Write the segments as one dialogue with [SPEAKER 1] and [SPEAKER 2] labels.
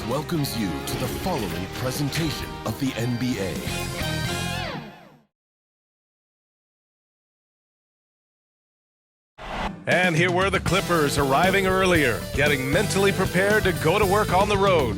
[SPEAKER 1] welcomes you to the following presentation of the NBA.
[SPEAKER 2] And here were the Clippers arriving earlier, getting mentally prepared to go to work on the road.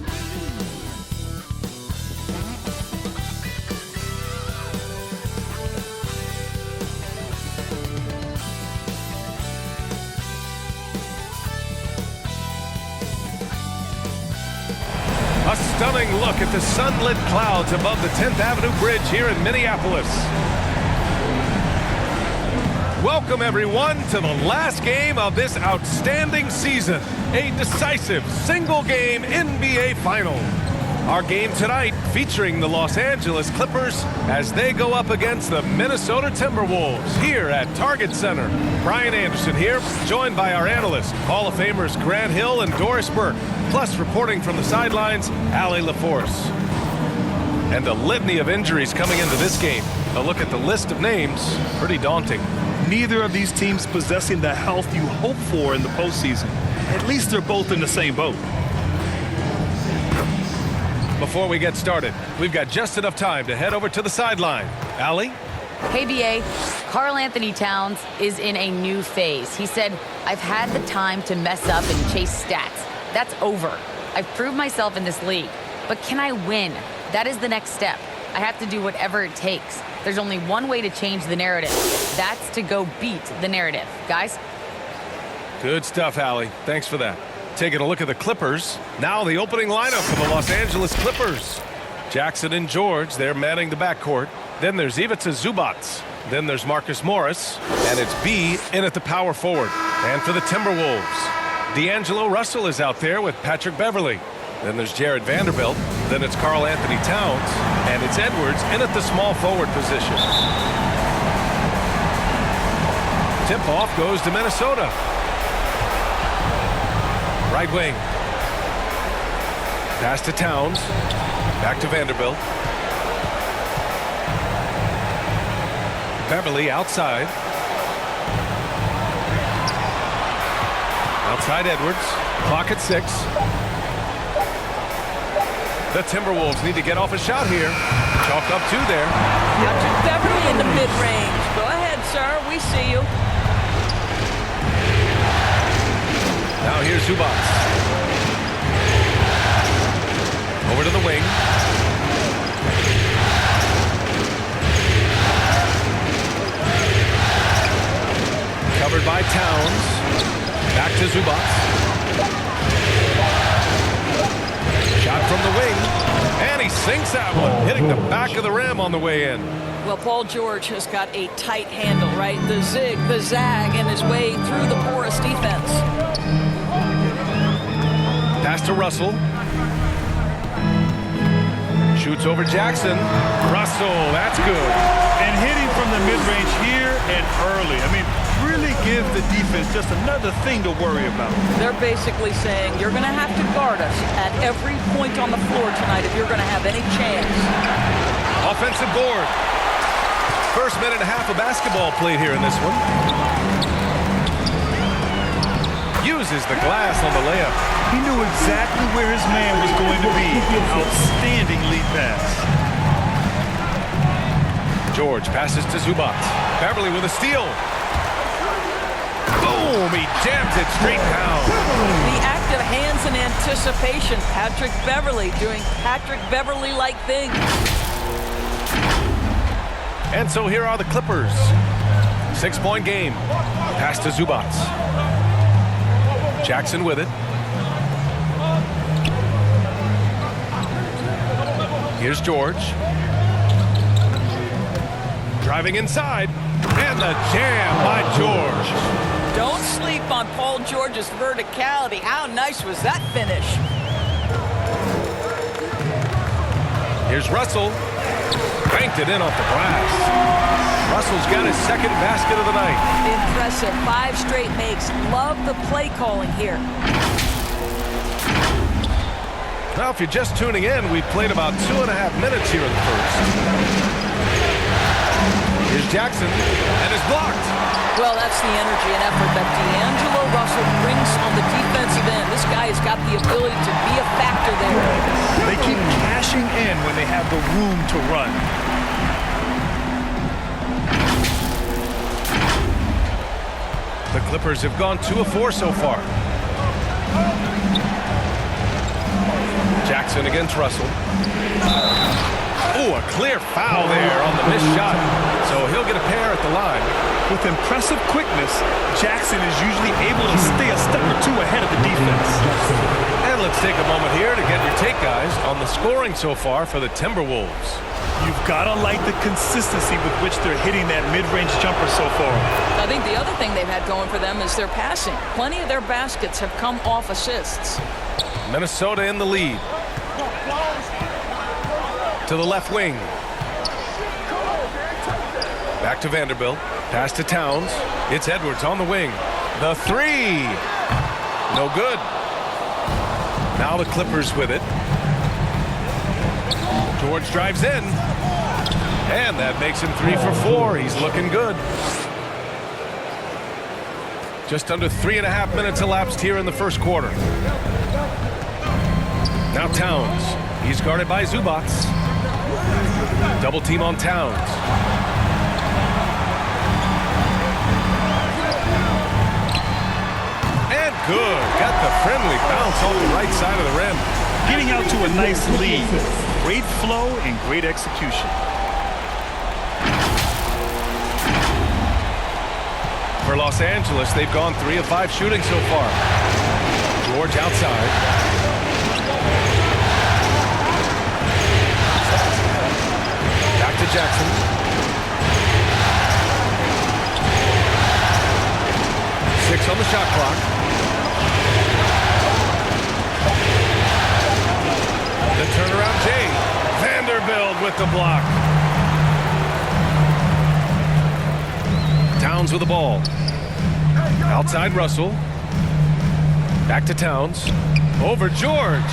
[SPEAKER 2] A stunning look at the sunlit clouds above the 10th Avenue Bridge here in Minneapolis. Welcome, everyone, to the last game of this outstanding season. A decisive single-game NBA Final. Our game tonight featuring the Los Angeles Clippers as they go up against the Minnesota Timberwolves here at Target Center. Brian Anderson here, joined by our analysts, Hall of Famers Grant Hill and Doris Burke, plus reporting from the sidelines, Allie LaForce. And a litany of injuries coming into this game. A look at the list of names, pretty daunting.
[SPEAKER 3] Neither of these teams possessing the health you hope for in the postseason. At least they're both in the same boat.
[SPEAKER 2] Before we get started, we've got just enough time to head over to the sideline. Allie?
[SPEAKER 4] Hey, BA. Karl Anthony Towns is in a new phase. He said, I've had the time to mess up and chase stats. That's over. I've proved myself in this league. But can I win? That is the next step. I have to do whatever it takes. There's only one way to change the narrative. That's to go beat the narrative. Guys?
[SPEAKER 2] Good stuff, Allie. Thanks for that. Taking a look at the Clippers. Now the opening lineup for the Los Angeles Clippers. Jackson and George, they're manning the backcourt. Then there's Ivica Zubac. Then there's Marcus Morris. And it's B in at the power forward. And for the Timberwolves, D'Angelo Russell is out there with Patrick Beverley. Then there's Jared Vanderbilt. Then it's Karl Anthony Towns. And it's Edwards in at the small forward position. Tip-off goes to Minnesota. Right wing. Pass to Towns. Back to Vanderbilt. Beverley outside. Outside Edwards. Clock at 6. The Timberwolves need to get off a shot here. Chalk up 2 there.
[SPEAKER 5] Patrick Beverley in the mid-range. Go ahead, sir. We see you.
[SPEAKER 2] Now here's Zubac. Over to the wing. Covered by Towns. Back to Zubac. Shot from the wing. And he sinks that one, hitting the back of the rim on the way in.
[SPEAKER 5] Well, Paul George has got a tight handle, right? The zig, the zag, and his way through the porous defense.
[SPEAKER 2] Pass to Russell. Shoots over Jackson. Russell, that's good.
[SPEAKER 3] And hitting from the mid-range here and early. I mean, really give the defense just another thing to worry about.
[SPEAKER 5] They're basically saying you're going to have to guard us at every point on the floor tonight if you're going to have any chance.
[SPEAKER 2] Offensive board. First minute and a half of basketball played here in this one. Uses the glass on the layup.
[SPEAKER 3] He knew exactly where his man was going to be. Outstanding lead pass.
[SPEAKER 2] George passes to Zubac. Beverley with a steal. Boom! He jams it straight down.
[SPEAKER 5] The active hands in anticipation. Patrick Beverley doing Patrick Beverley-like things.
[SPEAKER 2] And so here are the Clippers. 6-point game. Pass to Zubac. Jackson with it. Here's George. Driving inside. And the jam by George.
[SPEAKER 5] Don't sleep on Paul George's verticality. How nice was that finish?
[SPEAKER 2] Here's Russell. Banked it in off the glass. Russell's got his second basket of the night.
[SPEAKER 5] Impressive. 5 straight makes. Love the play calling here.
[SPEAKER 2] Now, if you're just tuning in, we've played about 2.5 minutes here in the first. Here's Jackson, and it's blocked.
[SPEAKER 5] Well, that's the energy and effort that D'Angelo Russell brings on the defensive end. This guy has got the ability to be a factor there.
[SPEAKER 3] room to run.
[SPEAKER 2] The Clippers have gone 2 of 4 so far. Jackson against Russell. Oh, a clear foul there on the missed shot. So he'll get a pair at the line.
[SPEAKER 3] With impressive quickness, Jackson is usually able to stay a step or two ahead of the defense.
[SPEAKER 2] And let's take a moment here to get your take, guys, on the scoring so far for the Timberwolves.
[SPEAKER 3] You've got to like the consistency with which they're hitting that mid-range jumper so far.
[SPEAKER 5] I think the other thing they've had going for them is their passing. Plenty of their baskets have come off assists.
[SPEAKER 2] Minnesota in the lead. To the left wing. Back to Vanderbilt. Pass to Towns. It's Edwards on the wing. The three. No good. Now the Clippers with it. George drives in. And that makes him 3 for 4. He's looking good. Just under 3.5 minutes elapsed here in the first quarter. Now Towns. He's guarded by Zubac. Double team on Towns. And good. Got the friendly bounce off the right side of the rim.
[SPEAKER 3] Getting out to a nice lead. Great flow and great execution.
[SPEAKER 2] For Los Angeles, they've gone 3 of 5 shooting so far. George outside. Back to Jackson. Six on the shot clock. The turnaround Jay. Vanderbilt with the block. Towns with the ball. Outside Russell. Back to Towns. Over George.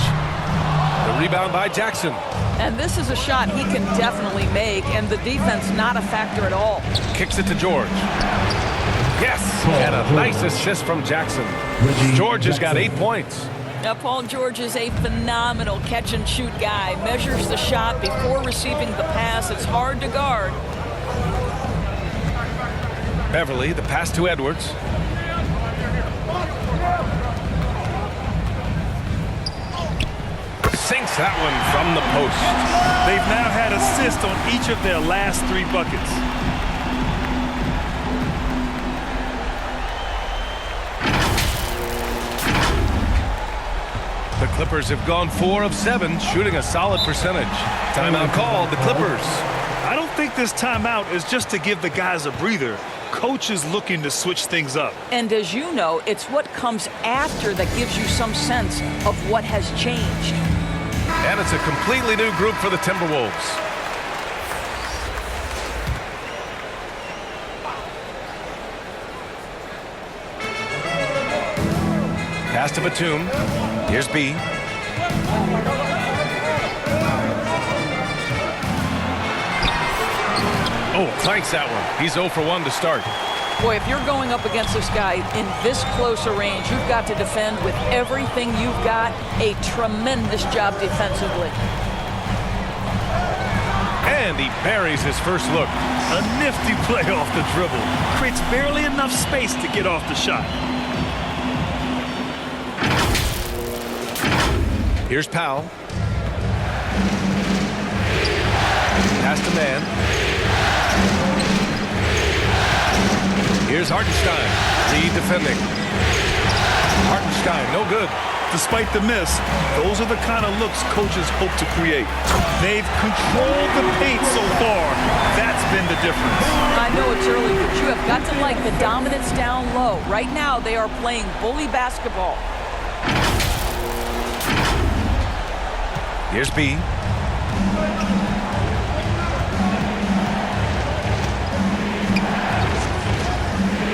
[SPEAKER 2] The rebound by Jackson.
[SPEAKER 5] And this is a shot he can definitely make, and the defense not a factor at all.
[SPEAKER 2] Kicks it to George. Yes, and a nice assist from Jackson. George has got 8 points.
[SPEAKER 5] Now, Paul George is a phenomenal catch-and-shoot guy. Measures the shot before receiving the pass. It's hard to guard.
[SPEAKER 2] Beverly, the pass to Edwards. Sinks that one from the post.
[SPEAKER 3] They've now had assists on each of their last 3 buckets.
[SPEAKER 2] The Clippers have gone 4 of 7, shooting a solid percentage. Timeout called, the Clippers.
[SPEAKER 3] I don't think this timeout is just to give the guys a breather. Coach is looking to switch things up.
[SPEAKER 5] And as you know, it's what comes after that gives you some sense of what has changed.
[SPEAKER 2] And it's a completely new group for the Timberwolves. Pass to Batum. Here's B. Oh, clanks that one. He's 0 for 1 to start.
[SPEAKER 5] Boy, if you're going up against this guy in this close a range, you've got to defend with everything you've got. A tremendous job defensively.
[SPEAKER 2] And he buries his first look.
[SPEAKER 3] A nifty play off the dribble. Creates barely enough space to get off the shot.
[SPEAKER 2] Here's Powell. Pass to man. Here's Hartenstein. Reed defending. Hartenstein, no good.
[SPEAKER 3] Despite the miss, those are the kind of looks coaches hope to create. They've controlled the paint so far. That's been the difference.
[SPEAKER 5] I know it's early, but you have got to like the dominance down low. Right now, they are playing bully basketball.
[SPEAKER 2] Here's B.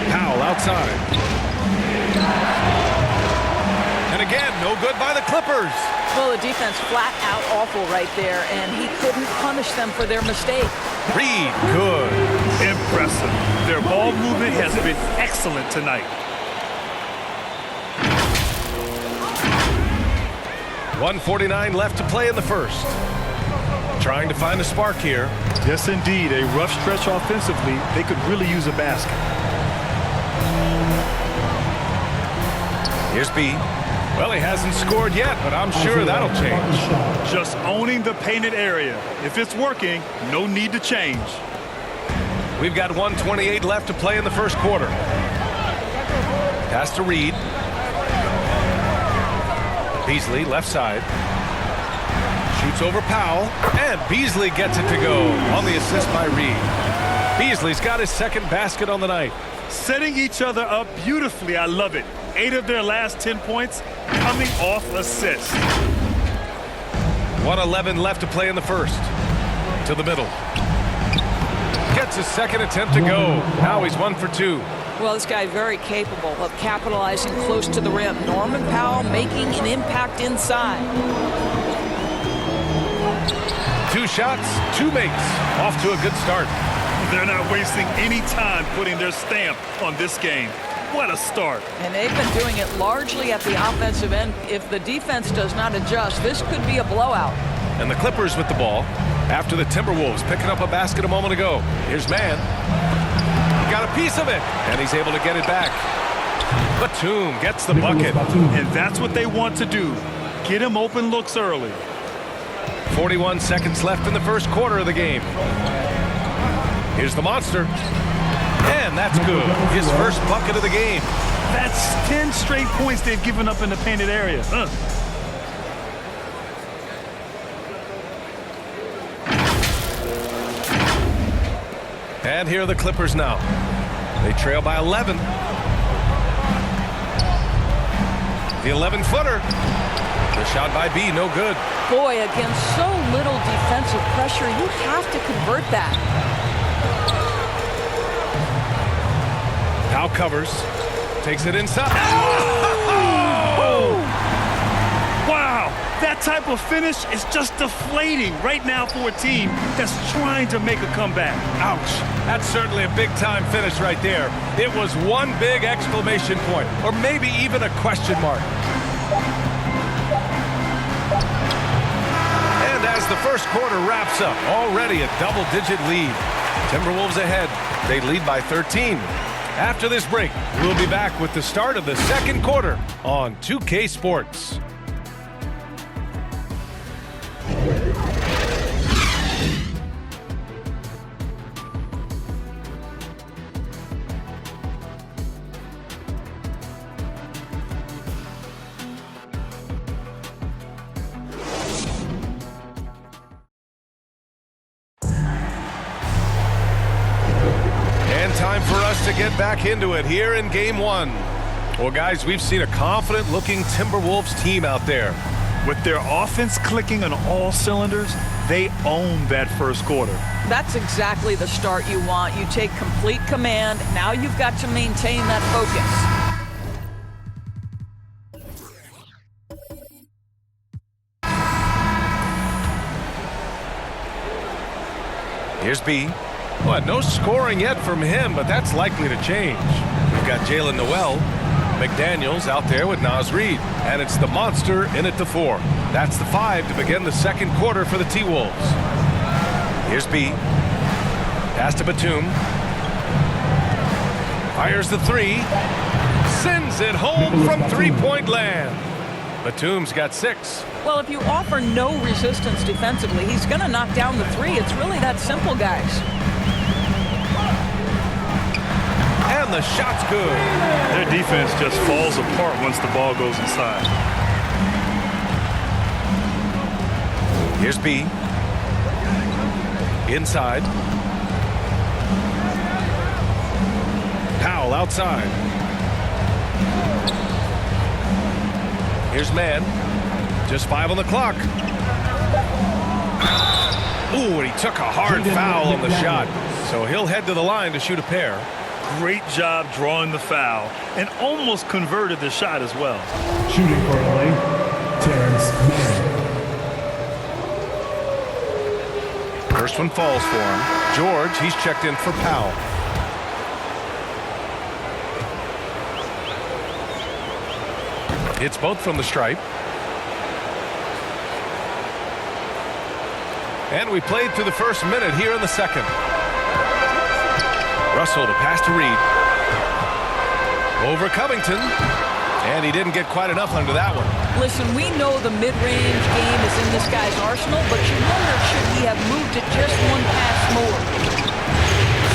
[SPEAKER 2] Powell outside. And again, no good by the Clippers.
[SPEAKER 5] Well, the defense flat out awful right there, and he couldn't punish them for their mistake.
[SPEAKER 2] Reed, good.
[SPEAKER 3] Impressive. Their ball movement has been excellent tonight.
[SPEAKER 2] .149 left to play in the first. trying to find a spark here.
[SPEAKER 3] Yes, indeed. A rough stretch offensively. They could really use a basket.
[SPEAKER 2] Here's B. Well, he hasn't scored yet, but I'm sure that'll change.
[SPEAKER 3] Just owning the painted area. If it's working, no need to change.
[SPEAKER 2] We've got 1:28 left to play in the first quarter. Pass to Reed. Beasley, left side. Shoots over Powell, and Beasley gets it to go on the assist by Reed. Beasley's got his second basket on the night.
[SPEAKER 3] Setting each other up beautifully. I love it. 8 of their last 10 points coming off assists.
[SPEAKER 2] 1:11 left to play in the first. To the middle. Gets his second attempt to go. Now he's 1 for 2.
[SPEAKER 5] Well, this guy very capable of capitalizing close to the rim. Norman Powell making an impact inside.
[SPEAKER 2] 2 shots, 2 makes. Off to a good start.
[SPEAKER 3] They're not wasting any time putting their stamp on this game. What a start.
[SPEAKER 5] And they've been doing it largely at the offensive end. If the defense does not adjust, this could be a blowout.
[SPEAKER 2] And the Clippers with the ball after the Timberwolves picking up a basket a moment ago. Here's Mann. He got a piece of it, and he's able to get it back. Batum gets the bucket.
[SPEAKER 3] And that's what they want to do. Get him open looks early.
[SPEAKER 2] 41 seconds left in the first quarter of the game. Here's the monster. And that's good. His first bucket of the game.
[SPEAKER 3] That's 10 straight points they've given up in the painted area.
[SPEAKER 2] And here are the Clippers now. They trail by 11. The 11-footer. The shot by B, no good.
[SPEAKER 5] Boy, against so little defensive pressure, you have to convert that.
[SPEAKER 2] Now covers. Takes it inside.
[SPEAKER 3] Oh! Wow! That type of finish is just deflating right now for a team that's trying to make a comeback.
[SPEAKER 2] Ouch. That's certainly a big-time finish right there. It was one big exclamation point, or maybe even a question mark. And as the first quarter wraps up, already a double-digit lead. Timberwolves ahead. They lead by 13. After this break, we'll be back with the start of the second quarter on 2K Sports. Time for us to get back into it here in game one. Well, guys, we've seen a confident-looking Timberwolves team out there.
[SPEAKER 3] With their offense clicking on all cylinders, they own that first quarter.
[SPEAKER 5] That's exactly the start you want. You take complete command. Now you've got to maintain that
[SPEAKER 2] focus. Here's B. Well, no scoring yet from him, but that's likely to change. We've got Jalen Noel, McDaniels out there with Naz Reid, and it's the monster in at the 4. That's the 5 to begin the second quarter for the T-Wolves. Here's B. Pass to Batum. Fires the 3. Sends it home from three-point land. Batum's got 6.
[SPEAKER 5] Well, if you offer no resistance defensively, he's going to knock down the 3. It's really that simple, guys.
[SPEAKER 2] And the shot's good.
[SPEAKER 3] Their defense just falls apart once the ball goes inside.
[SPEAKER 2] Here's B. Inside. Powell outside. Here's Mann. Just 5 on the clock. Ooh, and he took a hard foul on the shot. So he'll head to the line to shoot a pair.
[SPEAKER 3] Great job drawing the foul and almost converted the shot as well.
[SPEAKER 6] Shooting for LA, Terrence Mann.
[SPEAKER 2] First one falls for him. George, he's checked in for Powell. It's both from the stripe. And we played through the first minute here in the second. Russell to pass to Reed. Over Covington. And he didn't get quite enough under that one.
[SPEAKER 5] Listen, we know the mid-range game is in this guy's arsenal, but you wonder should he have moved it just one pass more.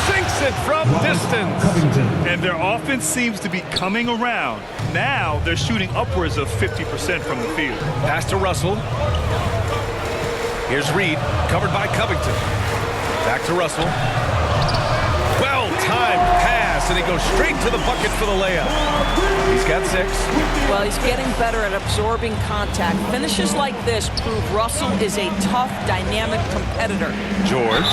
[SPEAKER 2] Sinks it from distance.
[SPEAKER 6] Covington.
[SPEAKER 3] And their offense seems to be coming around. Now they're shooting upwards of 50% from the field.
[SPEAKER 2] Pass to Russell. Here's Reed, covered by Covington. Back to Russell. Well-timed pass, and he goes straight to the bucket for the layup. He's got 6.
[SPEAKER 5] Well, he's getting better at absorbing contact. Finishes like this prove Russell is a tough, dynamic competitor.
[SPEAKER 2] George.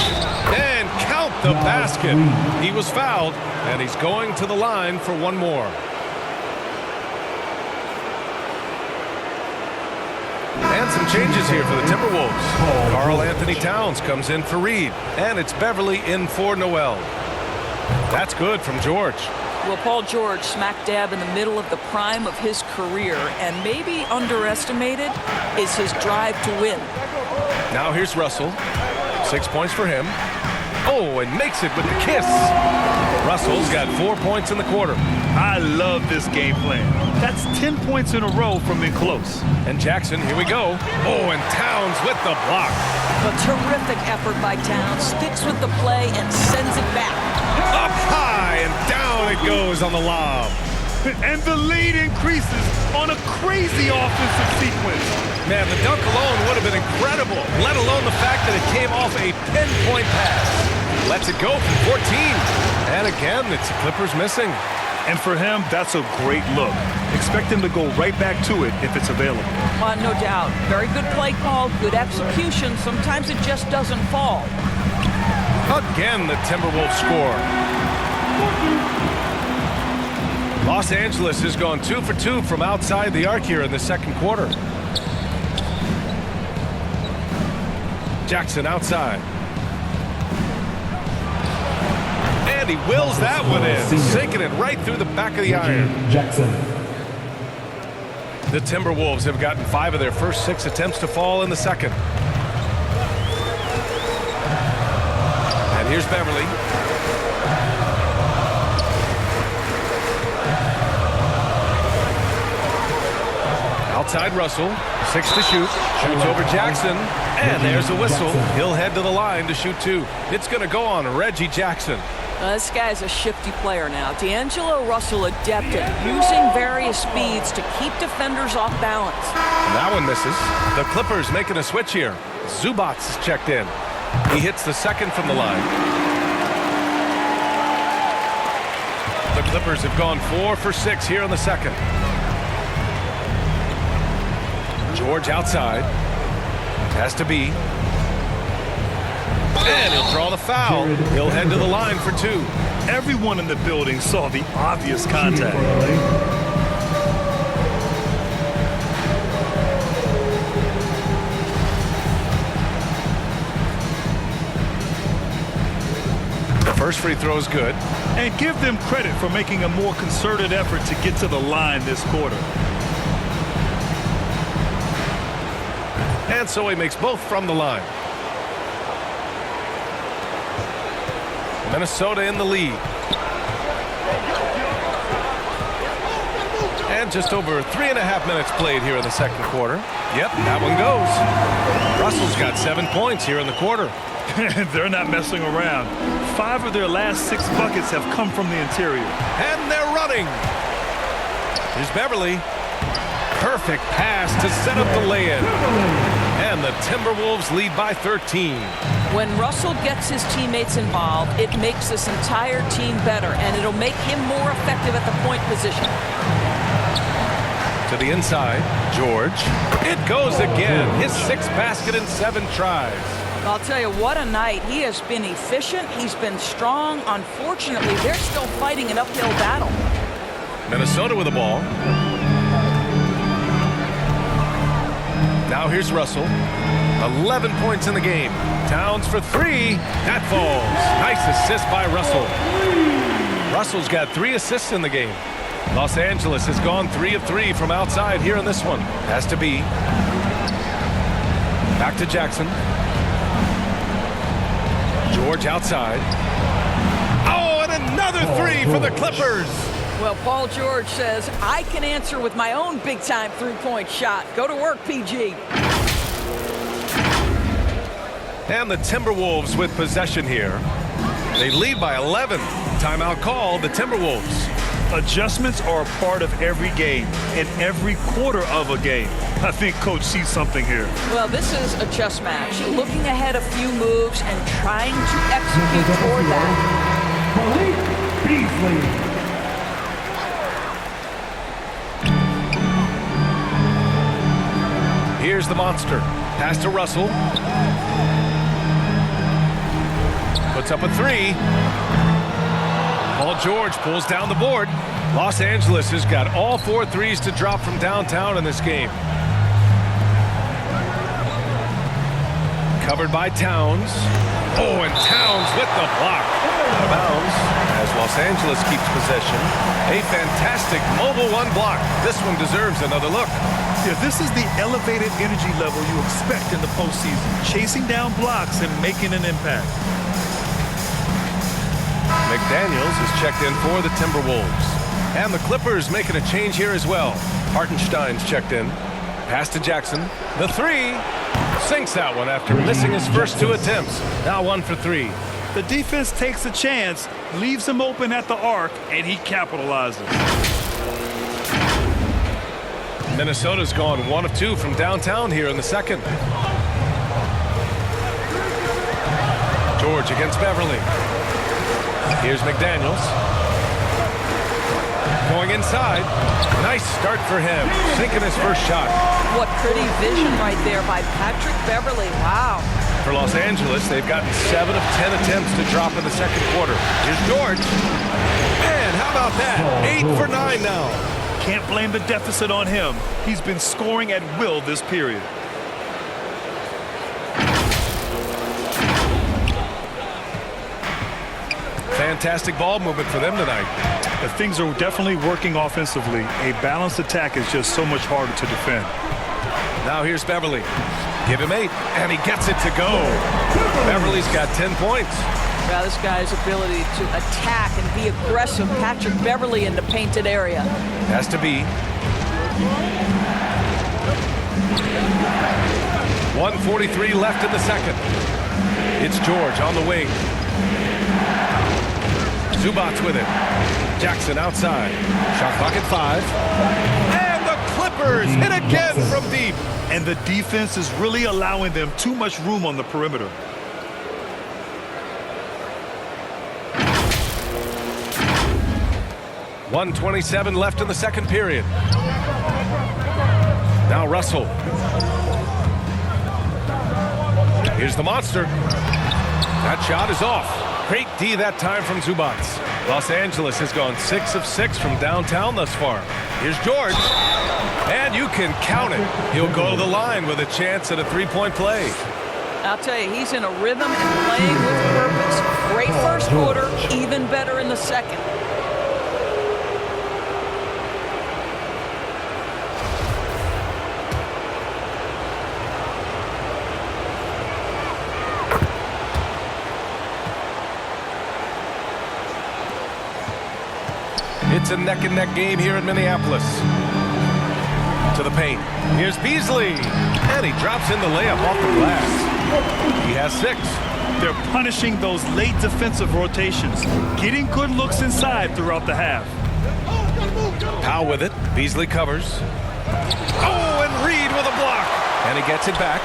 [SPEAKER 2] And count the basket. He was fouled, and he's going to the line for one more. And some changes here for the Timberwolves. Karl Anthony Towns comes in for Reed, and it's Beverly in for Noel. That's good from George.
[SPEAKER 5] Well, Paul George smack dab in the middle of the prime of his career, and maybe underestimated is his drive to win.
[SPEAKER 2] Now here's Russell. 6 points for him. Oh, and makes it with the kiss. Russell's got 4 points in the quarter.
[SPEAKER 3] I love this game plan. That's 10 points in a row from in close.
[SPEAKER 2] And Jackson, here we go. Oh, and Towns with the block.
[SPEAKER 5] A terrific effort by Towns, sticks with the play and sends it back.
[SPEAKER 2] Up high and down it goes on the lob.
[SPEAKER 3] And the lead increases on a crazy offensive sequence.
[SPEAKER 2] Man, the dunk alone would have been incredible, let alone the fact that it came off a 10-point pass. Lets it go from 14. And again, it's the Clippers missing.
[SPEAKER 3] And for him, that's a great look. Expect him to go right back to it if it's available.
[SPEAKER 5] No doubt. Very good play call, good execution. Sometimes it just doesn't fall.
[SPEAKER 2] Again, the Timberwolves score. Los Angeles has gone 2 for 2 from outside the arc here in the second quarter. Jackson outside. And he wills that one in, sinking it right through the back of the iron.
[SPEAKER 6] Jackson.
[SPEAKER 2] The Timberwolves have gotten 5 of their first 6 attempts to fall in the second. And here's Beverly. Outside Russell, 6 to shoot, shoots over Jackson, and there's a whistle. He'll head to the line to shoot 2. It's going to go on Reggie Jackson.
[SPEAKER 5] This guy's a shifty player now. D'Angelo Russell adept at using various speeds to keep defenders off balance.
[SPEAKER 2] And that one misses. The Clippers making a switch here. Zubac is checked in. He hits the second from the line. The Clippers have gone 4 for 6 here in the second. George outside. Has to be. And he'll draw the foul. He'll head to the line for 2.
[SPEAKER 3] Everyone in the building saw the obvious contact.
[SPEAKER 2] The first free throw is good.
[SPEAKER 3] And give them credit for making a more concerted effort to get to the line this quarter.
[SPEAKER 2] And so he makes both from the line. Minnesota in the lead. And just over 3.5 minutes played here in the second quarter. Yep, that one goes. Russell's got 7 points here in the quarter.
[SPEAKER 3] They're not messing around. 5 of their last 6 buckets have come from the interior.
[SPEAKER 2] And they're running. Here's Beverly. Perfect pass to set up the lay-in. And the Timberwolves lead by 13.
[SPEAKER 5] When Russell gets his teammates involved, it makes this entire team better, and it'll make him more effective at the point position.
[SPEAKER 2] To the inside, George. It goes again. His 6th basket in 7 tries.
[SPEAKER 5] I'll tell you, what a night. He has been efficient. He's been strong. Unfortunately, they're still fighting an uphill battle.
[SPEAKER 2] Minnesota with the ball. Now here's Russell. 11 points in the game. Towns for 3. That falls. Nice assist by Russell. Russell's got 3 assists in the game. Los Angeles has gone 3 of 3 from outside here in this one. Has to be. Back to Jackson. George outside. Oh, and another three for the Clippers.
[SPEAKER 5] Well, Paul George says, I can answer with my own big-time three-point shot. Go to work, PG.
[SPEAKER 2] And the Timberwolves with possession here. They lead by 11. Timeout call, the Timberwolves.
[SPEAKER 3] Adjustments are a part of every game and every quarter of a game. I think Coach sees something here.
[SPEAKER 5] Well, this is a chess match. Looking ahead a few moves and trying to execute toward that.
[SPEAKER 6] Malik Beasley.
[SPEAKER 2] Here's the monster. Pass to Russell. Puts up a three. Paul George pulls down the board. Los Angeles has got all 4 threes to drop from downtown in this game. Covered by Towns. Oh, and Towns with the block. Out of bounds as Los Angeles keeps possession. A fantastic mobile one block. This one deserves another look.
[SPEAKER 3] Yeah, this is the elevated energy level you expect in the postseason. Chasing down blocks and making an impact.
[SPEAKER 2] McDaniels is checked in for the Timberwolves. And the Clippers making a change here as well. Hartenstein's checked in. Pass to Jackson. The three. Sinks that one after missing his first 2 attempts. Now 1 for 3.
[SPEAKER 3] The defense takes a chance, leaves him open at the arc, and he capitalizes.
[SPEAKER 2] Minnesota's gone 1 of 2 from downtown here in the second. George against Beverly. Here's McDaniels. Going inside. Nice start for him. Sinking his first shot.
[SPEAKER 5] What pretty vision right there by Patrick Beverly. Wow.
[SPEAKER 2] For Los Angeles, they've gotten 7 of 10 attempts to drop in the second quarter. Here's George. And how about that? 8 for 9 now.
[SPEAKER 3] Can't blame the deficit on him. He's been scoring at will this period.
[SPEAKER 2] Fantastic ball movement for them tonight.
[SPEAKER 3] But things are definitely working offensively. A balanced attack is just so much harder to defend.
[SPEAKER 2] Now here's Beverly. Give him 8, and he gets it to go. Beverly's got 10 points.
[SPEAKER 5] Well, this guy's ability to attack and be aggressive. Patrick Beverly in the painted area.
[SPEAKER 2] Has to be. 1:43 left in the second. It's George on the wing. Zubats with it. Jackson outside. Shot clock at 5. And the Clippers hit again from deep.
[SPEAKER 3] And the defense is really allowing them too much room on the perimeter.
[SPEAKER 2] .127 left in the second period. Now Russell. Here's the monster. That shot is off. Great D that time from Zubats. Los Angeles has gone 6 of 6 from downtown thus far. Here's George. And you can count it. He'll go to the line with a chance at a 3-point play.
[SPEAKER 5] I'll tell you, he's in a rhythm and playing with purpose. Great first quarter, even better in the second.
[SPEAKER 2] It's a neck-and-neck game here in Minneapolis. To the paint. Here's Beasley. And he drops in the layup off the glass. He has 6.
[SPEAKER 3] They're punishing those late defensive rotations, getting good looks inside throughout the half.
[SPEAKER 2] Powell with it. Beasley covers. Oh, and Reed with a block. And he gets it back.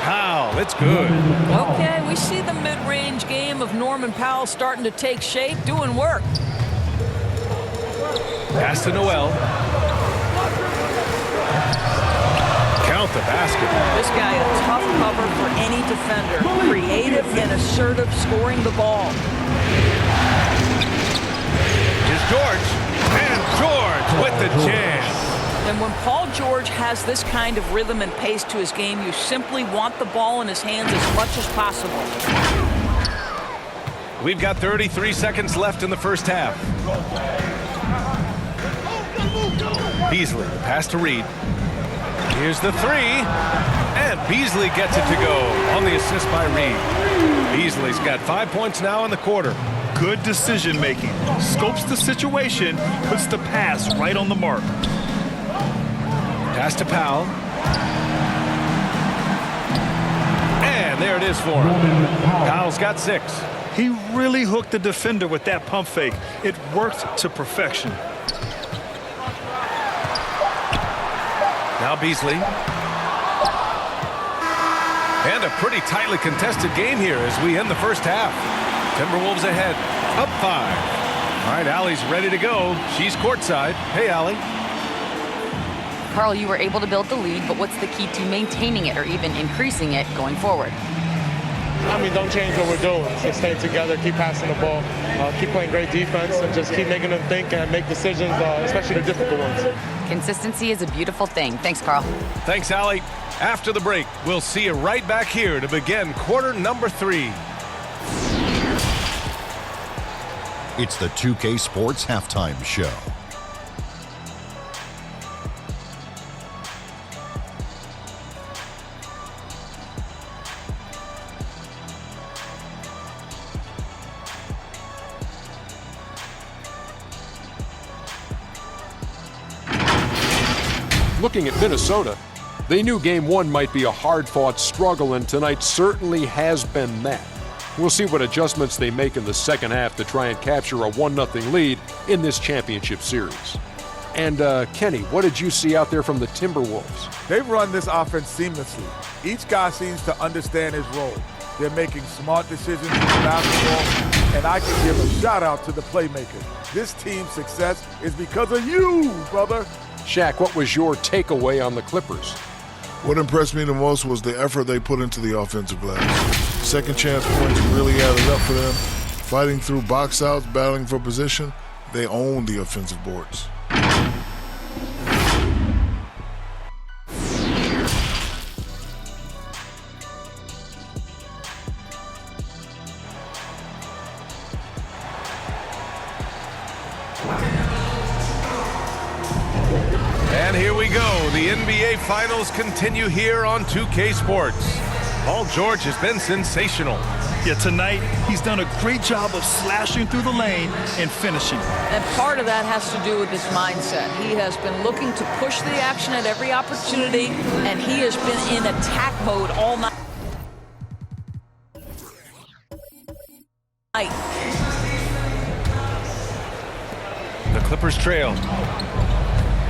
[SPEAKER 2] Powell, it's good.
[SPEAKER 5] Okay, we see the mid-range game of Norman Powell starting to take shape, doing work.
[SPEAKER 2] Pass to Noel. Count the basket.
[SPEAKER 5] This guy a tough cover for any defender. Creative and assertive scoring the ball.
[SPEAKER 2] Here's George. And George with the jam.
[SPEAKER 5] And when Paul George has this kind of rhythm and pace to his game, you simply want the ball in his hands as much as possible.
[SPEAKER 2] We've got 33 seconds left in the first half. Beasley, pass to Reed. Here's the 3. And Beasley gets it to go on the assist by Reed. Beasley's got 5 points now in the quarter.
[SPEAKER 3] Good decision making. Scopes the situation, puts the pass right on the mark.
[SPEAKER 2] Pass to Powell. And there it is for him. Powell's got 6.
[SPEAKER 3] He really hooked the defender with that pump fake. It worked to perfection.
[SPEAKER 2] Now Beasley. And a pretty tightly contested game here as we end the first half. Timberwolves ahead, up 5. All right, Allie's ready to go. She's courtside. Hey, Allie.
[SPEAKER 4] Carl, you were able to build the lead, but what's the key to maintaining it or even increasing it going forward?
[SPEAKER 7] I mean, don't change what we're doing. Just stay together, keep passing the ball, keep playing great defense, and just keep making them think and make decisions, especially the difficult ones.
[SPEAKER 4] Consistency is a beautiful thing. Thanks, Carl.
[SPEAKER 2] Thanks, Allie. After the break, we'll see you right back here to begin quarter number 3.
[SPEAKER 8] It's the 2K Sports Halftime Show.
[SPEAKER 9] Looking at Minnesota, they knew Game 1 might be a hard-fought struggle, and tonight certainly has been that. We'll see what adjustments they make in the second half to try and capture a 1-0 lead in this championship series. And, Kenny, what did you see out there from the Timberwolves?
[SPEAKER 10] They've run this offense seamlessly. Each guy seems to understand his role. They're making smart decisions with basketball, and I can give a shout-out to the playmakers. This team's success is because of you, brother.
[SPEAKER 9] Shaq, what was your takeaway on the Clippers?
[SPEAKER 11] What impressed me the most was the effort they put into the offensive glass. Second chance points really added up for them. Fighting through box outs, battling for position, they own the offensive boards.
[SPEAKER 2] And here we go. The NBA Finals continue here on 2K Sports. Paul George has been sensational.
[SPEAKER 3] Yeah, tonight he's done a great job of slashing through the lane and finishing.
[SPEAKER 5] And part of that has to do with his mindset. He has been looking to push the action at every opportunity, and he has been in attack mode all night.
[SPEAKER 2] The Clippers trail.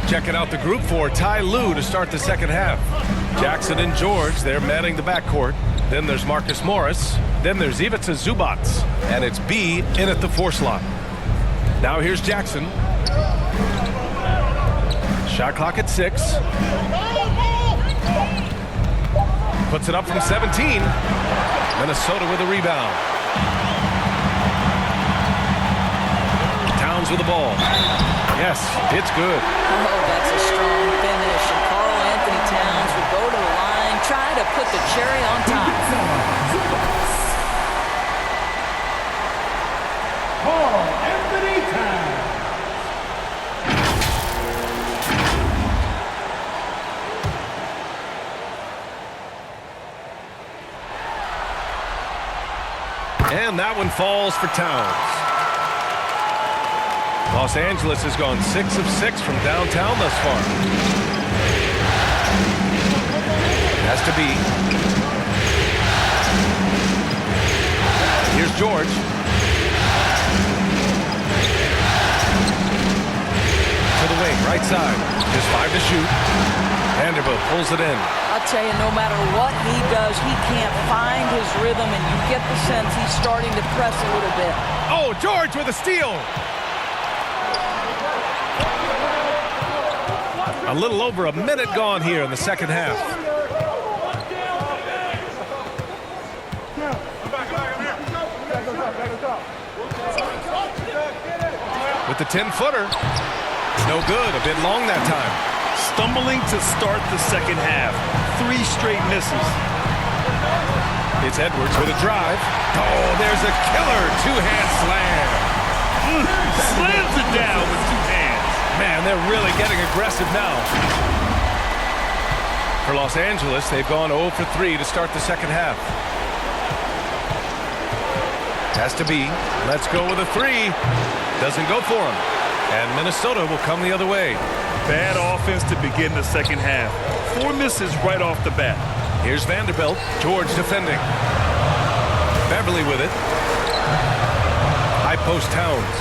[SPEAKER 2] Checking out the group for Ty Lue to start the second half. Jackson and George, they're manning the backcourt. Then there's Marcus Morris. Then there's Ivica Zubac. And it's B in at the 4 slot. Now here's Jackson. Shot clock at 6. Puts it up from 17. Minnesota with a rebound. Towns with the ball. Yes, it's good.
[SPEAKER 5] Oh, that's a strong finish. And Karl Anthony Towns will go to the line, try to put the cherry on top.
[SPEAKER 6] Karl Anthony Towns.
[SPEAKER 2] And that one falls for Towns. Los Angeles has gone 6 of 6 from downtown thus far. Has to be. Here's George. To the wing, right side. Just 5 to shoot. Vanderbilt pulls it in.
[SPEAKER 5] I'll tell you, no matter what he does, he can't find his rhythm, and you get the sense he's starting to press a little bit.
[SPEAKER 2] Oh, George with a steal. A little over a minute gone here in the second half. With the 10-footer. No good. A bit long that time.
[SPEAKER 3] Stumbling to start the second half. 3 straight misses.
[SPEAKER 2] It's Edwards with a drive. Oh, there's a killer 2-hand slam.
[SPEAKER 3] Slams it down with 2 hands.
[SPEAKER 2] Man, they're really getting aggressive now. For Los Angeles, they've gone 0 for 3 to start the second half. Has to be. Let's go with a 3. Doesn't go for him. And Minnesota will come the other way.
[SPEAKER 3] Bad offense to begin the second half. 4 misses right off the bat.
[SPEAKER 2] Here's Vanderbilt. George defending. Beverly with it. High post Towns.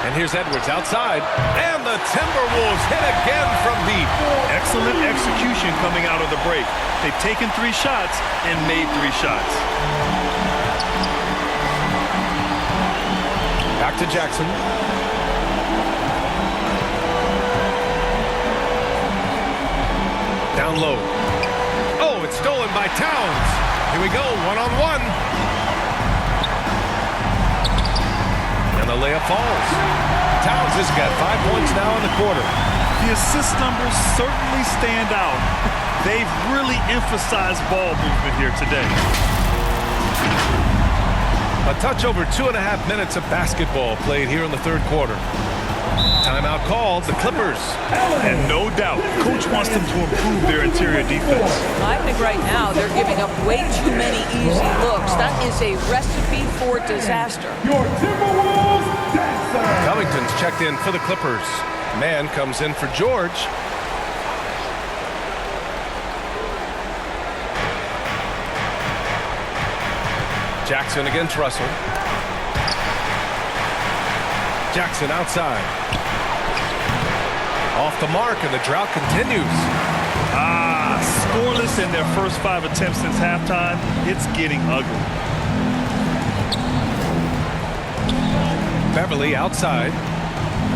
[SPEAKER 2] And here's Edwards outside. And the Timberwolves hit again from deep.
[SPEAKER 3] Excellent execution coming out of the break. They've taken 3 shots and made 3 shots.
[SPEAKER 2] Back to Jackson. Down low. Oh, it's stolen by Towns. Here we go, one-on-one. And the layup falls. Towns has got 5 points now in the quarter.
[SPEAKER 3] The assist numbers certainly stand out. They've really emphasized ball movement here today.
[SPEAKER 2] A touch over 2.5 minutes of basketball played here in the third quarter. Timeout called, the Clippers.
[SPEAKER 3] And no doubt, coach wants them to improve their interior defense.
[SPEAKER 5] I think right now they're giving up way too many easy looks. That is a recipe for disaster.
[SPEAKER 6] Your Timberwolves dancer.
[SPEAKER 2] Covington's checked in for the Clippers. Man comes in for George. Jackson against Russell. Jackson outside. Off the mark, and the drought continues.
[SPEAKER 3] Scoreless in their first 5 attempts since halftime. It's getting ugly.
[SPEAKER 2] Beverly outside.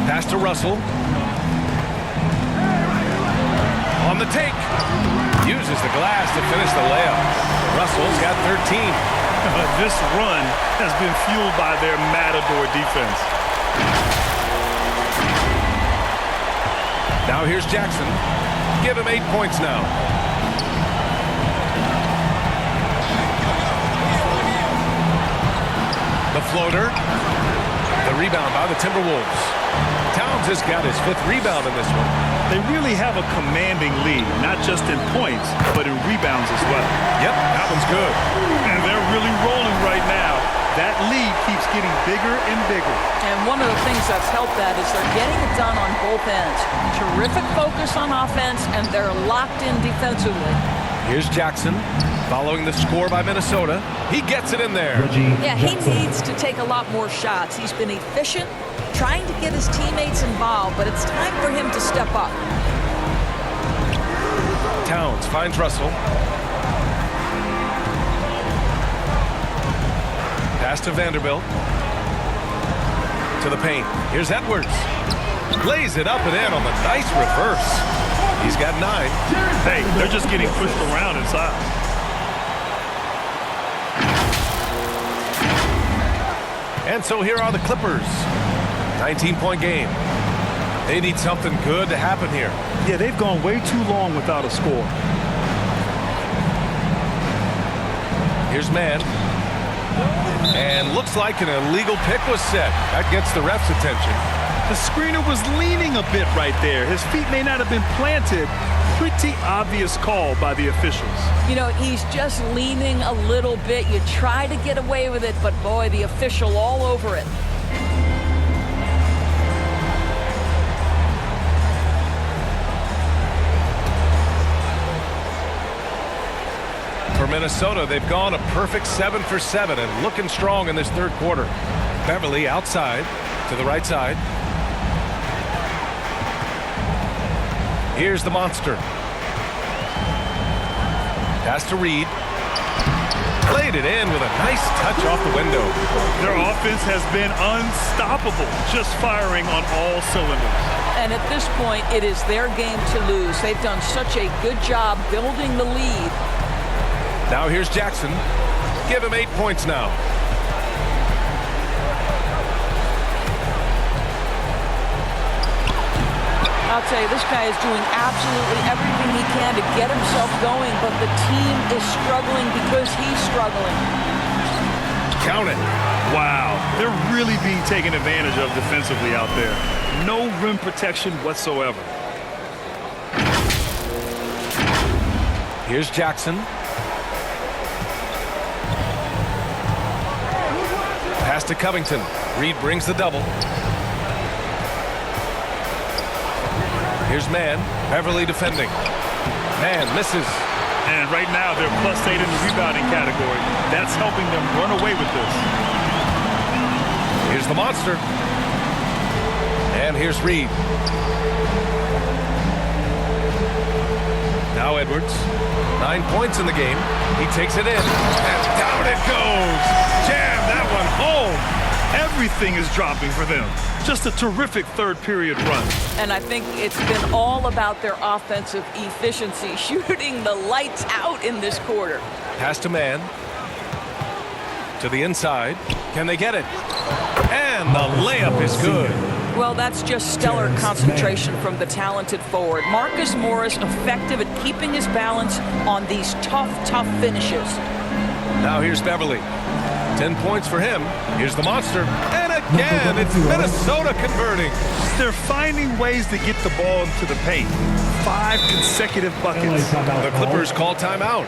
[SPEAKER 2] Pass to Russell. On the take. Uses the glass to finish the layup. Russell's got 13.
[SPEAKER 3] This run has been fueled by their Matador defense.
[SPEAKER 2] Now here's Jackson. Give him 8 points now. The floater. The rebound by the Timberwolves. Towns has got his 5th rebound in this one.
[SPEAKER 3] They really have a commanding lead, not just in points, but in rebounds as well.
[SPEAKER 2] Yep, that one's good.
[SPEAKER 3] And they're really rolling right now. That lead keeps getting bigger and bigger.
[SPEAKER 5] And one of the things that's helped that is they're getting it done on both ends. Terrific focus on offense, and they're locked in defensively.
[SPEAKER 2] Here's Jackson, following the score by Minnesota. He gets it in there.
[SPEAKER 5] Yeah, he needs to take a lot more shots. He's been efficient, trying to get his teammates involved, but it's time for him to step up.
[SPEAKER 2] Towns finds Russell. Pass to Vanderbilt. To the paint. Here's Edwards. Lays it up and in on the nice reverse. He's got 9.
[SPEAKER 3] Hey, they're just getting pushed around inside.
[SPEAKER 2] And so here are the Clippers. 19-point game. They need something good to happen here.
[SPEAKER 3] Yeah, they've gone way too long without a score.
[SPEAKER 2] Here's Man. And looks like an illegal pick was set. That gets the ref's attention.
[SPEAKER 3] The screener was leaning a bit right there. His feet may not have been planted. Pretty obvious call by the officials.
[SPEAKER 5] You know, he's just leaning a little bit. You try to get away with it, but boy, the official all over it.
[SPEAKER 2] For Minnesota, they've gone a perfect 7 for 7 and looking strong in this third quarter. Beverly outside to the right side. Here's the monster. Pass to Reed. Played it in with a nice touch off the window.
[SPEAKER 3] Their offense has been unstoppable, just firing on all cylinders.
[SPEAKER 5] And at this point, it is their game to lose. They've done such a good job building the lead.
[SPEAKER 2] Now here's Jackson. Give him 8 points now.
[SPEAKER 5] I'll tell you, this guy is doing absolutely everything he can to get himself going, but the team is struggling because he's struggling.
[SPEAKER 2] Count it.
[SPEAKER 3] Wow, they're really being taken advantage of defensively out there. No rim protection whatsoever.
[SPEAKER 2] Here's Jackson. Pass to Covington. Reed brings the double. Here's Mann. Beverly defending. Mann misses.
[SPEAKER 3] And right now, they're +8 in the rebounding category. That's helping them run away with this.
[SPEAKER 2] Here's the monster. And here's Reed. Now Edwards. 9 points in the game. He takes it in. And down it goes. Jam that one home.
[SPEAKER 3] Everything is dropping for them. Just a terrific third period run.
[SPEAKER 5] And I think it's been all about their offensive efficiency, shooting the lights out in this quarter.
[SPEAKER 2] Pass to Mann. To the inside. Can they get it? And the layup is good.
[SPEAKER 5] Well, that's just stellar concentration from the talented forward. Marcus Morris effective at keeping his balance on these tough finishes.
[SPEAKER 2] Now here's Beverly. 10 points for him. Here's the monster. And again, it's Minnesota converting.
[SPEAKER 3] They're finding ways to get the ball into the paint. 5 consecutive buckets.
[SPEAKER 2] The Clippers call timeout.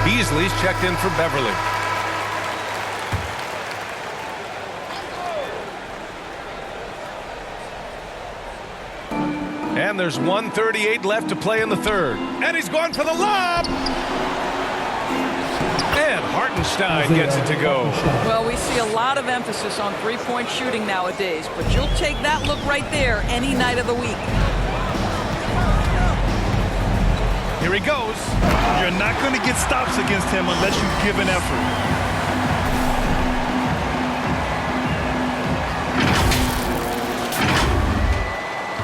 [SPEAKER 2] Beasley's checked in for Beverly. And there's 1:38 left to play in the third. And he's going for the lob. And Hartenstein gets it to go.
[SPEAKER 5] Well, we see a lot of emphasis on three-point shooting nowadays, but you'll take that look right there any night of the week.
[SPEAKER 2] Here he goes.
[SPEAKER 3] You're not going to get stops against him unless you give an effort.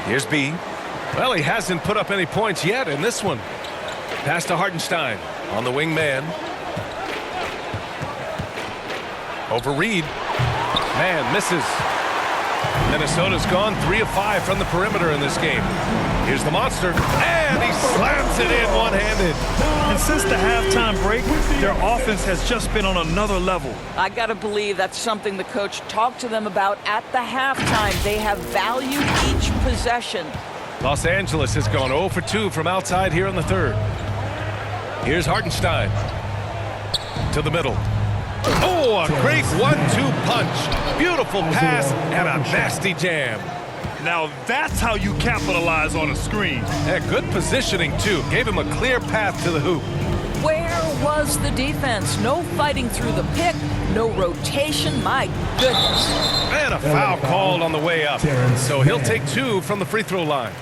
[SPEAKER 2] Here's B. Well, he hasn't put up any points yet in this one. Pass to Hartenstein on the wing man. Over Reed. Man misses. Minnesota's gone 3 of 5 from the perimeter in this game. Here's the monster. And he slams it in one-handed.
[SPEAKER 3] And since the halftime break, their offense has just been on another level.
[SPEAKER 5] I got to believe that's something the coach talked to them about at the halftime. They have valued each possession.
[SPEAKER 2] Los Angeles has gone 0 for 2 from outside here in the third. Here's Hartenstein. To the middle. Oh, a great 1-2 punch. Beautiful pass and a nasty jam.
[SPEAKER 3] Now that's how you capitalize on a screen.
[SPEAKER 2] And good positioning, too. Gave him a clear path to the hoop.
[SPEAKER 5] Where was the defense? No fighting through the pick, no rotation. My goodness.
[SPEAKER 2] And a foul called on the way up. So he'll take 2 from the free throw line.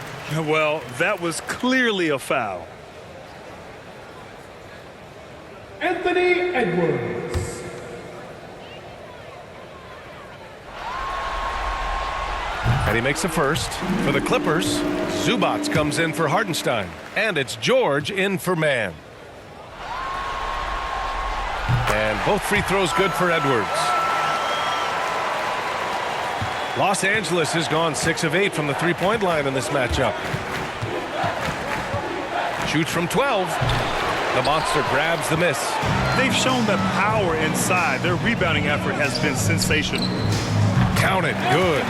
[SPEAKER 3] Well, that was clearly a foul.
[SPEAKER 6] Anthony Edwards.
[SPEAKER 2] And he makes the first. For the Clippers, Zubats comes in for Hartenstein. And it's George in for Mann. And both free throws good for Edwards. Los Angeles has gone 6 of 8 from the three-point line in this matchup. Shoots from 12. The monster grabs the miss.
[SPEAKER 3] They've shown that power inside. Their rebounding effort has been sensational.
[SPEAKER 2] Count it. Good.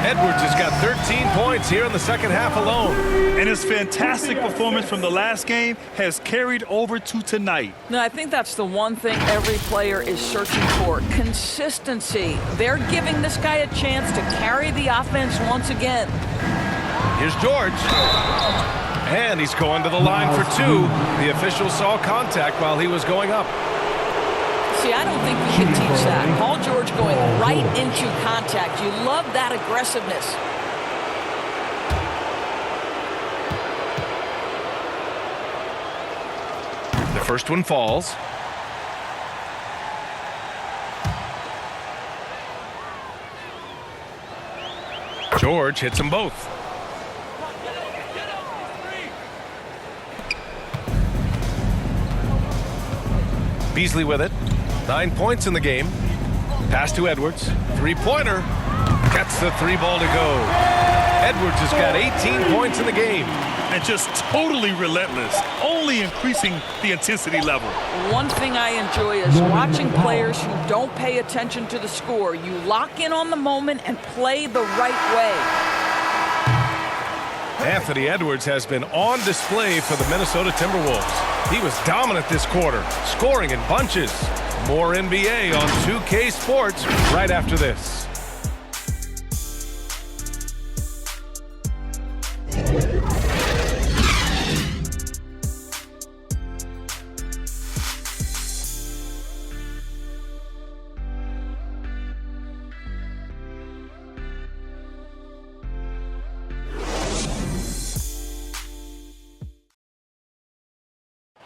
[SPEAKER 2] Edwards has got 13 points here in the second half alone.
[SPEAKER 3] And his fantastic performance from the last game has carried over to tonight.
[SPEAKER 5] Now, I think that's the one thing every player is searching for, consistency. They're giving this guy a chance to carry the offense once again.
[SPEAKER 2] Here's George. And he's going to the line for 2. The official saw contact while he was going up.
[SPEAKER 5] See, I don't think you can teach that. Paul George going right into contact. You love that aggressiveness.
[SPEAKER 2] The first one falls. George hits them both. Beasley with it. 9 points in the game. Pass to Edwards. Three-pointer. Gets the 3 ball to go. Edwards has got 18 points in the game.
[SPEAKER 3] And and just totally relentless, only increasing the intensity level.
[SPEAKER 5] One thing I enjoy is watching players who don't pay attention to the score. You lock in on the moment and play the right way.
[SPEAKER 2] Anthony Edwards has been on display for the Minnesota Timberwolves. He was dominant this quarter, scoring in bunches. More NBA on 2K Sports right after this.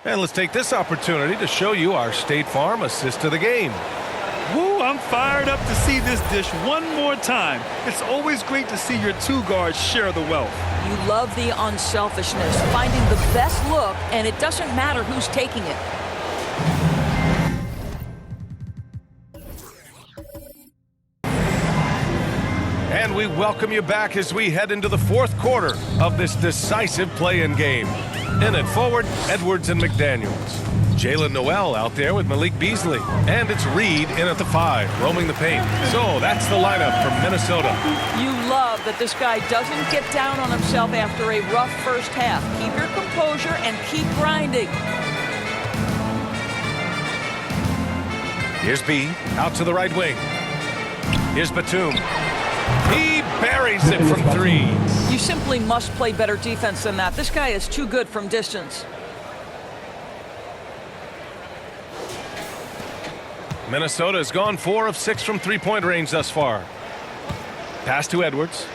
[SPEAKER 2] And let's take this opportunity to show you our State Farm assist to the game.
[SPEAKER 3] Woo, I'm fired up to see this dish one more time. It's always great to see your two guards share the wealth.
[SPEAKER 5] You love the unselfishness, finding the best look, and it doesn't matter who's taking it.
[SPEAKER 2] And we welcome you back as we head into the fourth quarter of this decisive play-in game. In it forward, Edwards and McDaniels. Jalen Noel out there with Malik Beasley. And it's Reed in at the 5, roaming the paint. So that's the lineup from Minnesota.
[SPEAKER 5] You love that this guy doesn't get down on himself after a rough first half. Keep your composure and keep grinding.
[SPEAKER 2] Here's B, out to the right wing. Here's Batum. He buries it from 3.
[SPEAKER 5] You simply must play better defense than that. This guy is too good from distance.
[SPEAKER 2] Minnesota has gone 4 of 6 from three-point range thus far. Pass to Edwards.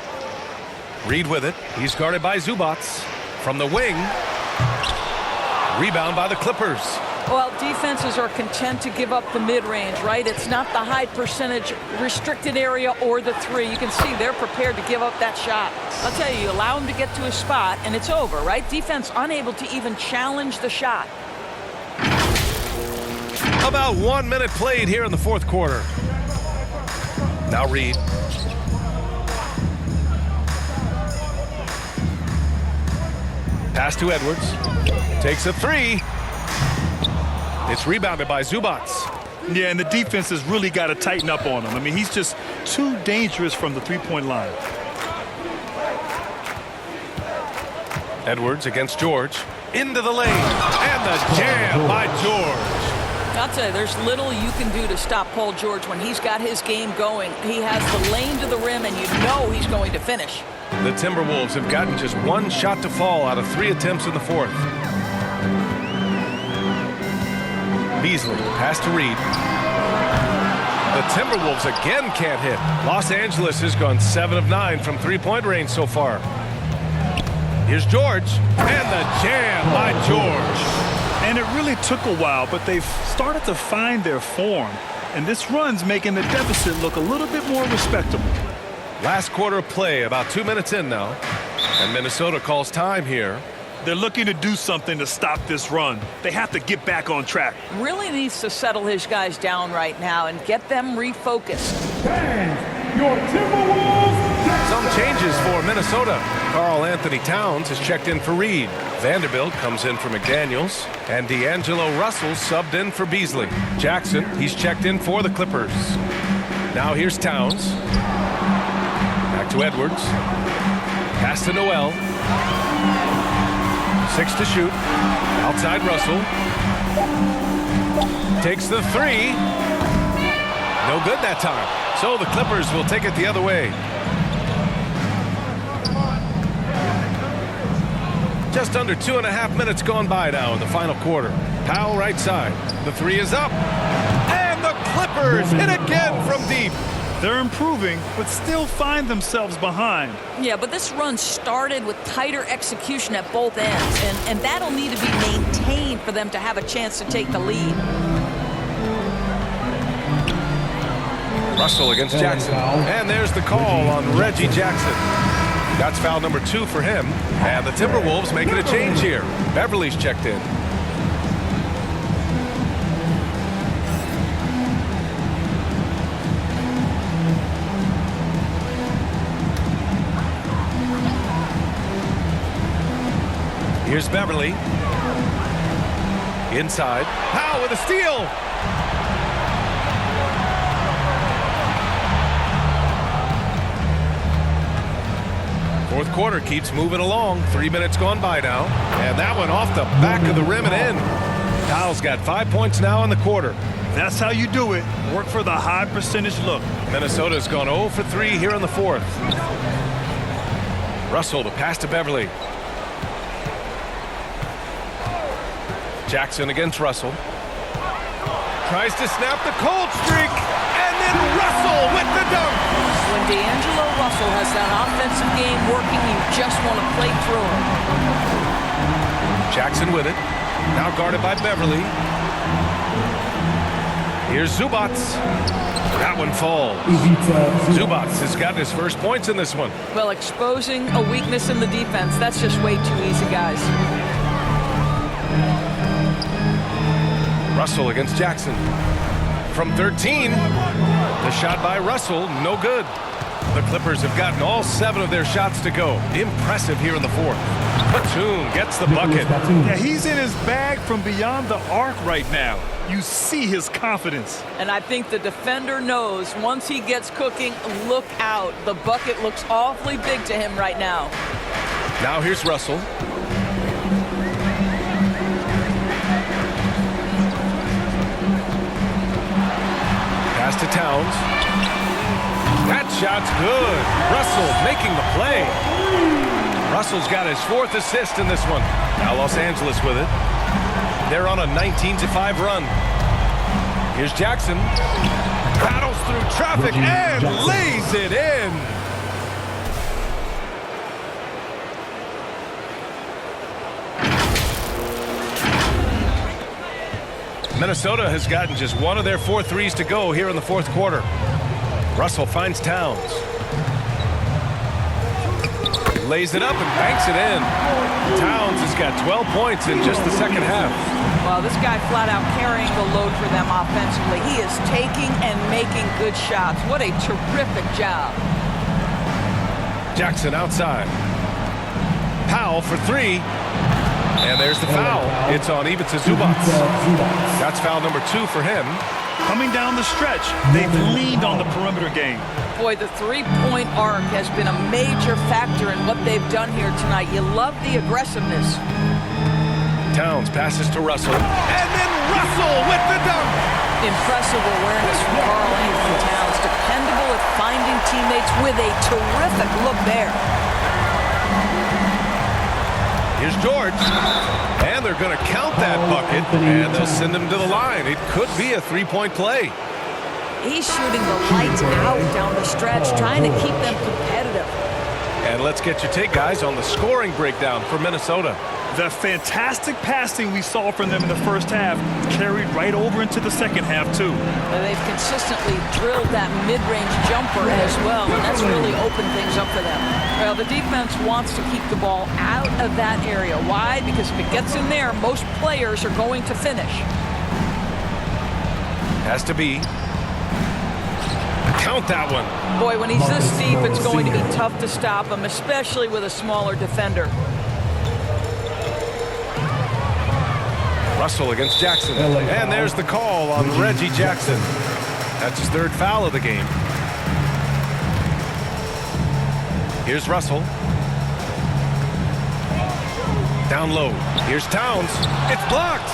[SPEAKER 2] Reed with it. He's guarded by Zubac. From the wing. Rebound by the Clippers.
[SPEAKER 5] Well, defenses are content to give up the mid-range, right? It's not the high percentage restricted area or the 3. You can see they're prepared to give up that shot. I'll tell you, you allow him to get to his spot, and it's over, right? Defense unable to even challenge the shot.
[SPEAKER 2] About 1 minute played here in the fourth quarter. Now Reed. Pass to Edwards. Takes a 3. It's rebounded by Zubac.
[SPEAKER 3] Yeah, and the defense has really got to tighten up on him. I mean, he's just too dangerous from the three-point line.
[SPEAKER 2] Edwards against George. Into the lane. And the jam by George.
[SPEAKER 5] I'll tell you, there's little you can do to stop Paul George when he's got his game going. He has the lane to the rim, and you know he's going to finish.
[SPEAKER 2] The Timberwolves have gotten just 1 shot to fall out of 3 attempts in the fourth. Beasley, pass to Reed. The Timberwolves again can't hit. Los Angeles has gone 7 of 9 from three-point range so far. Here's George, and the jam by George.
[SPEAKER 3] And it really took a while, but they've started to find their form. And this run's making the deficit look a little bit more respectable.
[SPEAKER 2] Last quarter of play, about 2 minutes in now. And Minnesota calls time here.
[SPEAKER 3] They're looking to do something to stop this run. They have to get back on track.
[SPEAKER 5] Really needs to settle his guys down right now and get them refocused.
[SPEAKER 6] Fans, your Timberwolves.
[SPEAKER 2] Some changes for Minnesota. Karl Anthony Towns has checked in for Reed. Vanderbilt comes in for McDaniels. And D'Angelo Russell subbed in for Beasley. Jackson, he's checked in for the Clippers. Now here's Towns. Back to Edwards. Pass to Noel. 6 to shoot. Outside Russell. Takes the 3. No good that time. So the Clippers will take it the other way. Just under 2.5 minutes gone by now in the final quarter. Powell right side. The 3 is up. And the Clippers hit again from deep.
[SPEAKER 3] They're improving, but still find themselves behind.
[SPEAKER 5] Yeah, but this run started with tighter execution at both ends, and that'll need to be maintained for them to have a chance to take the lead.
[SPEAKER 2] Russell against Jackson. And there's the call on Reggie Jackson. That's foul number 2 for him. And the Timberwolves making a change here. Beverly's checked in. Here's Beverly. Inside. Powell with a steal. Fourth quarter keeps moving along. 3 minutes gone by now. And that one off the back of the rim and in. Powell's got 5 points now in the quarter.
[SPEAKER 3] That's how you do it. Work for the high percentage look.
[SPEAKER 2] Minnesota's gone 0 for 3 here in the fourth. Russell to pass to Beverly. Jackson against Russell. Tries to snap the cold streak. And then Russell with the dunk.
[SPEAKER 5] When D'Angelo Russell has that offensive game working, you just want to play through him.
[SPEAKER 2] Jackson with it. Now guarded by Beverly. Here's Zubats. That one falls. Zubats has gotten his first points in this one.
[SPEAKER 5] Well, exposing a weakness in the defense, that's just way too easy, guys.
[SPEAKER 2] Russell against Jackson. From 13, the shot by Russell, no good. The Clippers have gotten all 7 of their shots to go. Impressive here in the fourth. Batum gets the bucket.
[SPEAKER 3] Yeah, he's in his bag from beyond the arc right now. You see his confidence.
[SPEAKER 5] And I think the defender knows once he gets cooking, look out. The bucket looks awfully big to him right now.
[SPEAKER 2] Now here's Russell. Pass to Towns. That shot's good. Russell making the play. Russell's got his 4th assist in this one. Now Los Angeles with it. They're on a 19-5 run. Here's Jackson. Battles through traffic and lays it in. Minnesota has gotten just 1 of their 4 threes to go here in the fourth quarter. Russell finds Towns. Lays it up and banks it in. Towns has got 12 points in just the second half.
[SPEAKER 5] Well, this guy flat out carrying the load for them offensively. He is taking and making good shots. What a terrific job.
[SPEAKER 2] Jackson outside. Powell for 3. And there's the foul. It's on Ivica Zubats. That's foul number 2 for him.
[SPEAKER 3] Coming down the stretch, they've leaned on the perimeter game.
[SPEAKER 5] Boy, the three-point arc has been a major factor in what they've done here tonight. You love the aggressiveness.
[SPEAKER 2] Towns passes to Russell. And then Russell with the dunk.
[SPEAKER 5] Impressive awareness from Karl-Anthony Towns. Dependable at finding teammates with a terrific look there.
[SPEAKER 2] Here's George. And they're going to count that bucket. And they'll send him to the line. It could be a 3-point play.
[SPEAKER 5] He's shooting the lights out down the stretch, trying to keep them competitive.
[SPEAKER 2] And let's get your take, guys, on the scoring breakdown for Minnesota.
[SPEAKER 3] The fantastic passing we saw from them in the first half carried right over into the second half, too.
[SPEAKER 5] And they've consistently drilled that mid-range jumper as well, and that's really opened things up for them. Well, the defense wants to keep the ball out of that area. Why? Because if it gets in there, most players are going to finish.
[SPEAKER 2] Has to be. Count that one.
[SPEAKER 5] Boy, when he's this deep, it's going to be tough to stop him, especially with a smaller defender.
[SPEAKER 2] Russell against Jackson. And there's the call on Reggie Jackson. That's his 3rd foul of the game. Here's Russell. Down low. Here's Towns. It's blocked.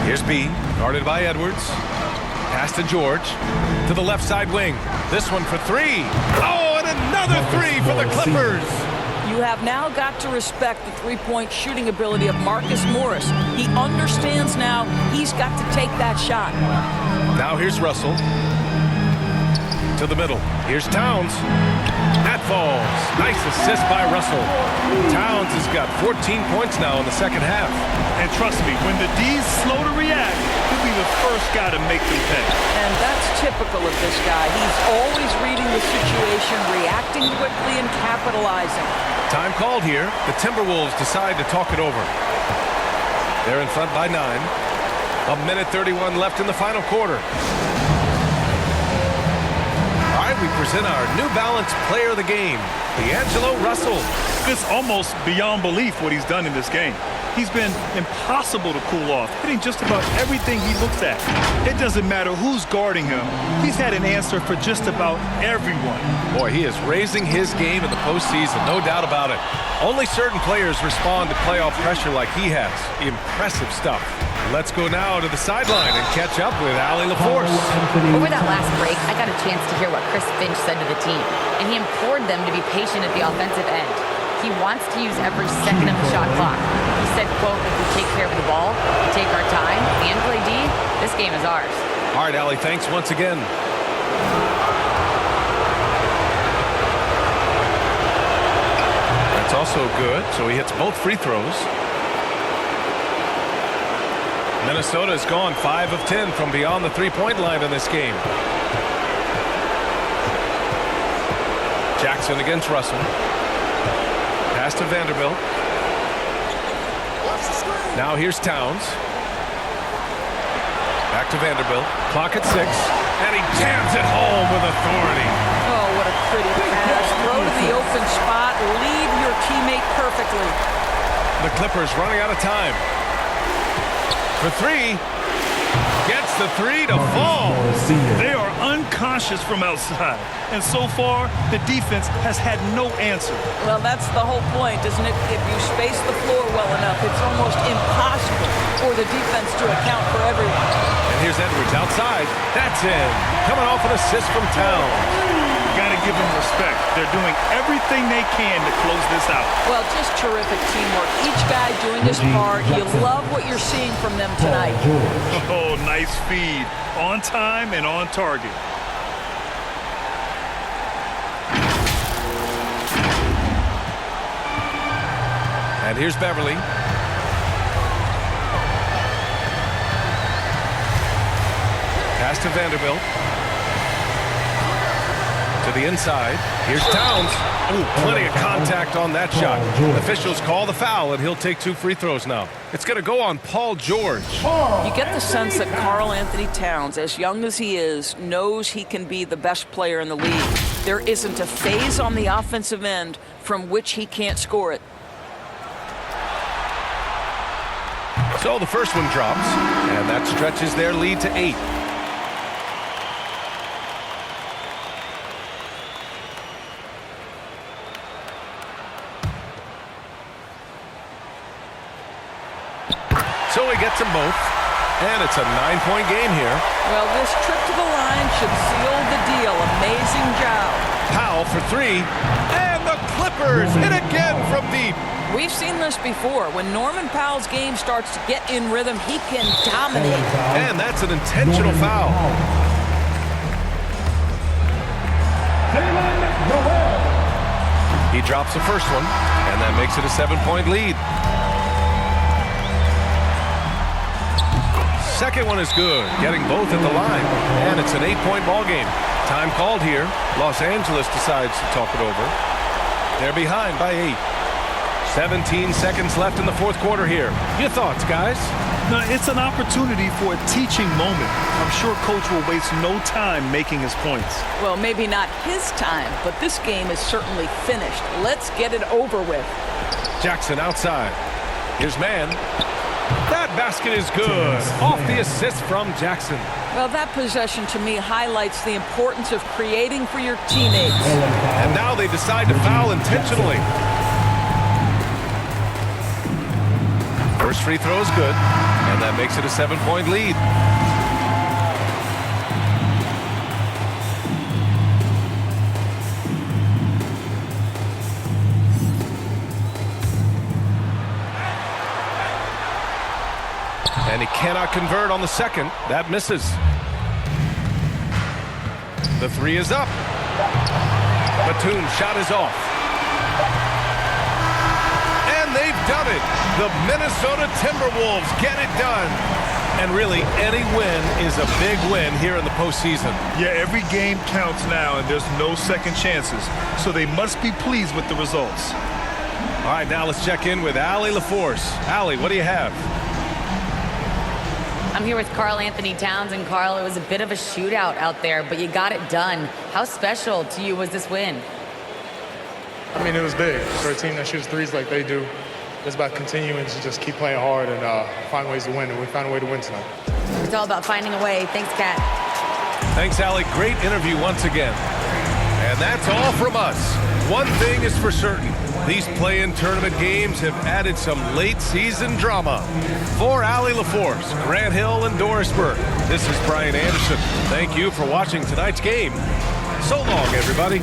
[SPEAKER 2] Here's B, guarded by Edwards. Pass to George. To the left side wing. This one for 3. Oh, and another 3 for the Clippers.
[SPEAKER 5] You have now got to respect the three-point shooting ability of Marcus Morris. He understands now he's got to take that shot.
[SPEAKER 2] Now here's Russell. To the middle. Here's Towns. That falls. Nice assist by Russell. Towns has got 14 points now in the second half.
[SPEAKER 3] And trust me, when the D's slow to react, he'll be the first guy to make them pay.
[SPEAKER 5] And that's typical of this guy. He's always reading the situation, reacting quickly, and capitalizing.
[SPEAKER 2] Time called here. The Timberwolves decide to talk it over. They're in front by 9. 1:31 left in the final quarter. All right, we present our New Balance Player of the Game, D'Angelo Russell.
[SPEAKER 3] It's almost beyond belief what he's done in this game. He's been impossible to cool off, hitting just about everything he looks at. It doesn't matter who's guarding him. He's had an answer for just about everyone.
[SPEAKER 2] Boy, he is raising his game in the postseason, no doubt about it. Only certain players respond to playoff pressure like he has. Impressive stuff. Let's go now to the sideline and catch up with Allie LaForce.
[SPEAKER 4] Over that last break, I got a chance to hear what Chris Finch said to the team, and he implored them to be patient at the offensive end. He wants to use every second of the shot clock. He said, quote, if we take care of the ball, we take our time, the end play D, this game is ours.
[SPEAKER 2] All right, Allie, thanks once again. That's also good, so he hits both free throws. Minnesota has gone 5 of 10 from beyond the three-point line in this game. Jackson against Russell. Pass to Vanderbilt. Now here's Towns. Back to Vanderbilt. Clock at 6. And he jams it home with authority.
[SPEAKER 5] Oh, what a pretty pass. Throw to the open spot. Lead your teammate perfectly.
[SPEAKER 2] The Clippers running out of time. For 3. Gets the 3 to fall.
[SPEAKER 3] They are unconscious from outside. And so far, the defense has had no answer.
[SPEAKER 5] Well, that's the whole point, isn't it? If you space the floor well enough, it's almost impossible for the defense to account for everyone.
[SPEAKER 2] And here's Edwards outside. That's in. Coming off an assist from Towns.
[SPEAKER 3] Got to give them respect. They're doing everything they can to close this out.
[SPEAKER 5] Well, just terrific teamwork. Each guy doing his part. You love what you're seeing from them tonight.
[SPEAKER 3] Oh, nice feed. On time and on target.
[SPEAKER 2] And here's Beverly. Pass to Vanderbilt. To the inside. Here's Towns. Ooh, plenty of contact on that shot. Officials call the foul, and he'll take 2 free throws now. It's going to go on Paul George.
[SPEAKER 5] You get the sense that Karl Anthony Towns, as young as he is, knows he can be the best player in the league. There isn't a phase on the offensive end from which he can't score it.
[SPEAKER 2] So the first one drops, and that stretches their lead to 8. So he gets them both, and it's a 9-point game here.
[SPEAKER 5] Well, this trip to the line should seal the deal. Amazing job.
[SPEAKER 2] Powell for 3, and the Clippers hit again from deep.
[SPEAKER 5] We've seen this before. When Norman Powell's game starts to get in rhythm, he can dominate.
[SPEAKER 2] And that's an intentional foul. He drops the first one, and that makes it a 7-point lead. Second one is good, getting both at the line. And it's an 8-point ball game. Time called here. Los Angeles decides to talk it over. They're behind by 8. 17 seconds left in the fourth quarter here. Your thoughts, guys?
[SPEAKER 3] Now, it's an opportunity for a teaching moment. I'm sure Coach will waste no time making his points.
[SPEAKER 5] Well, maybe not his time, but this game is certainly finished. Let's get it over with.
[SPEAKER 2] Jackson outside. Here's Mann. That basket is good. Off the assist from Jackson.
[SPEAKER 5] Well, that possession to me highlights the importance of creating for your teammates.
[SPEAKER 2] And now they decide to foul intentionally. First free throw is good, and that makes it a 7-point lead. And he cannot convert on the second. That misses. The 3 is up. Batum's shot is off. And they've done it. The Minnesota Timberwolves get it done. And really, any win is a big win here in the postseason.
[SPEAKER 3] Yeah, every game counts now, and there's no second chances. So they must be pleased with the results.
[SPEAKER 2] All right, now let's check in with Allie LaForce. Allie, what do you have?
[SPEAKER 4] I'm here with Karl Anthony Towns, and Karl, it was a bit of a shootout out there, but you got it done. How special to you was this win?
[SPEAKER 7] I mean, it was big for a team that shoots threes like they do. It's about continuing to just keep playing hard and find ways to win, and we found a way to win tonight.
[SPEAKER 4] It's all about finding a way. Thanks, Kat.
[SPEAKER 2] Thanks, Allie. Great interview once again. And that's all from us. One thing is for certain. These play-in tournament games have added some late-season drama. For Allie LaForce, Grant Hill, and Doris Burke, this is Brian Anderson. Thank you for watching tonight's game. So long, everybody.